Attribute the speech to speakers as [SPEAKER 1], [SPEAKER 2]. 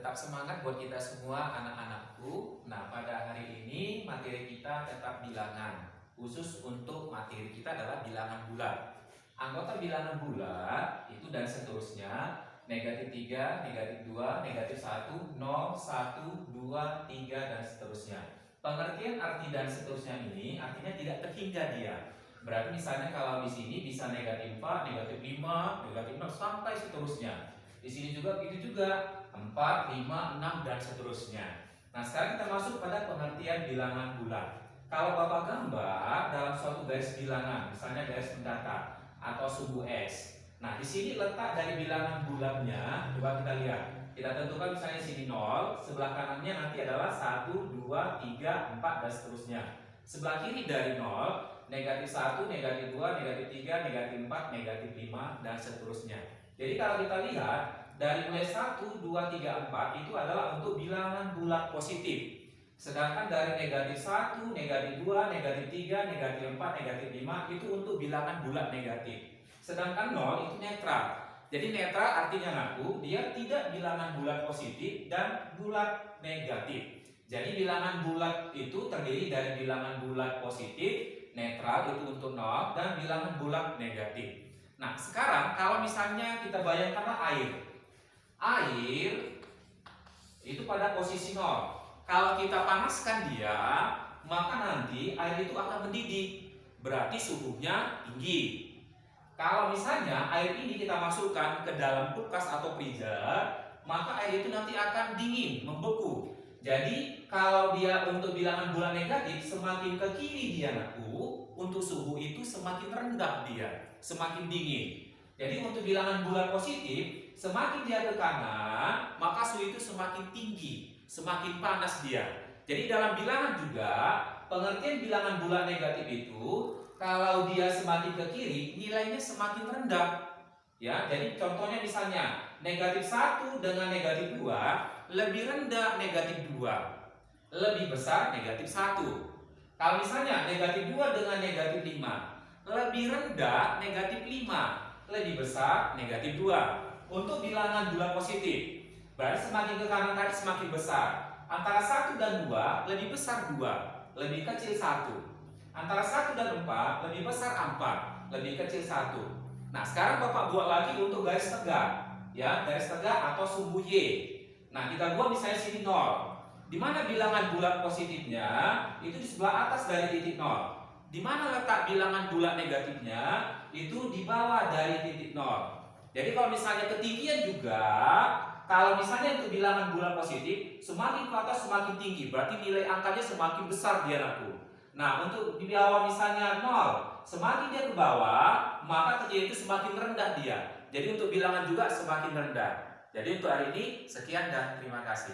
[SPEAKER 1] Tetap semangat buat kita semua anak-anakku. Nah, pada hari ini materi kita tetap bilangan. Khusus untuk materi kita adalah bilangan bulat. Anggota bilangan bulat itu dan seterusnya, negatif 3, negatif 2, negatif 1, 0, 1, 2, 3, dan seterusnya. Pengertian arti dan seterusnya ini artinya tidak terhingga dia. Berarti misalnya kalau di sini bisa negatif 4, negatif 5, negatif 6, sampai seterusnya. Di sini juga begitu juga. 4, 5, 6, dan seterusnya. Nah, sekarang kita masuk pada pengertian bilangan bulat. Kalau Bapak gambar dalam suatu garis bilangan, misalnya garis mendatar atau sumbu X. Nah, di sini letak dari bilangan bulatnya, coba kita lihat. Kita tentukan misalnya sini 0, sebelah kanannya nanti adalah 1, 2, 3, 4, dan seterusnya. Sebelah kiri dari 0, negatif 1, negatif 2, negatif 3, negatif 4, negatif 5, dan seterusnya. Jadi kalau kita lihat, dari mulai 1, 2, 3, 4 itu adalah untuk bilangan bulat positif. Sedangkan dari negatif 1, negatif 2, negatif 3, negatif 4, negatif 5 itu untuk bilangan bulat negatif. Sedangkan 0 itu netral. Jadi netral artinya ngaku dia tidak bilangan bulat positif dan bulat negatif. Jadi bilangan bulat itu terdiri dari bilangan bulat positif, netral itu untuk 0, dan bilangan bulat negatif. Nah, sekarang kalau misalnya kita bayangkanlah air. Air itu pada posisi 0. Kalau kita panaskan dia, maka nanti air itu akan mendidih. Berarti suhunya tinggi. Kalau misalnya air ini kita masukkan ke dalam kulkas atau freezer, maka air itu nanti akan dingin, membeku. Jadi kalau dia untuk bilangan bulat negatif, semakin ke kiri dia untuk suhu itu semakin rendah dia, semakin dingin. Jadi untuk bilangan bulat positif, semakin dia ke kanan, maka suhu itu semakin tinggi, semakin panas dia. Jadi dalam bilangan juga, pengertian bilangan bulat negatif itu, kalau dia semakin ke kiri, nilainya semakin rendah. Ya, jadi contohnya misalnya, negatif 1 dengan negatif 2, lebih rendah negatif 2, lebih besar negatif 1. Kalau misalnya negatif 2 dengan negatif 5, lebih rendah negatif 5, lebih besar negatif 2. Untuk bilangan bulat positif, berarti semakin ke kanan tadi semakin besar. Antara 1 dan 2 lebih besar 2, lebih kecil 1. Antara 1 dan 4 lebih besar 4, lebih kecil 1. Nah, sekarang Bapak buat lagi untuk garis tegak. Ya, garis tegak atau sumbu Y. Nah, kita buat misalnya sini 0. Di mana bilangan bulat positifnya? Itu di sebelah atas dari titik 0. Di mana letak bilangan bulat negatifnya? Itu di bawah dari titik 0. Jadi kalau misalnya ketinggian juga, kalau misalnya untuk bilangan bulat positif, semakin ke atas semakin tinggi, berarti nilai angkanya semakin besar dia naku. Nah, untuk di bawah misalnya 0, semakin dia ke bawah, maka ketinggian itu semakin rendah dia. Jadi untuk bilangan juga semakin rendah. Jadi untuk hari ini sekian dan terima kasih.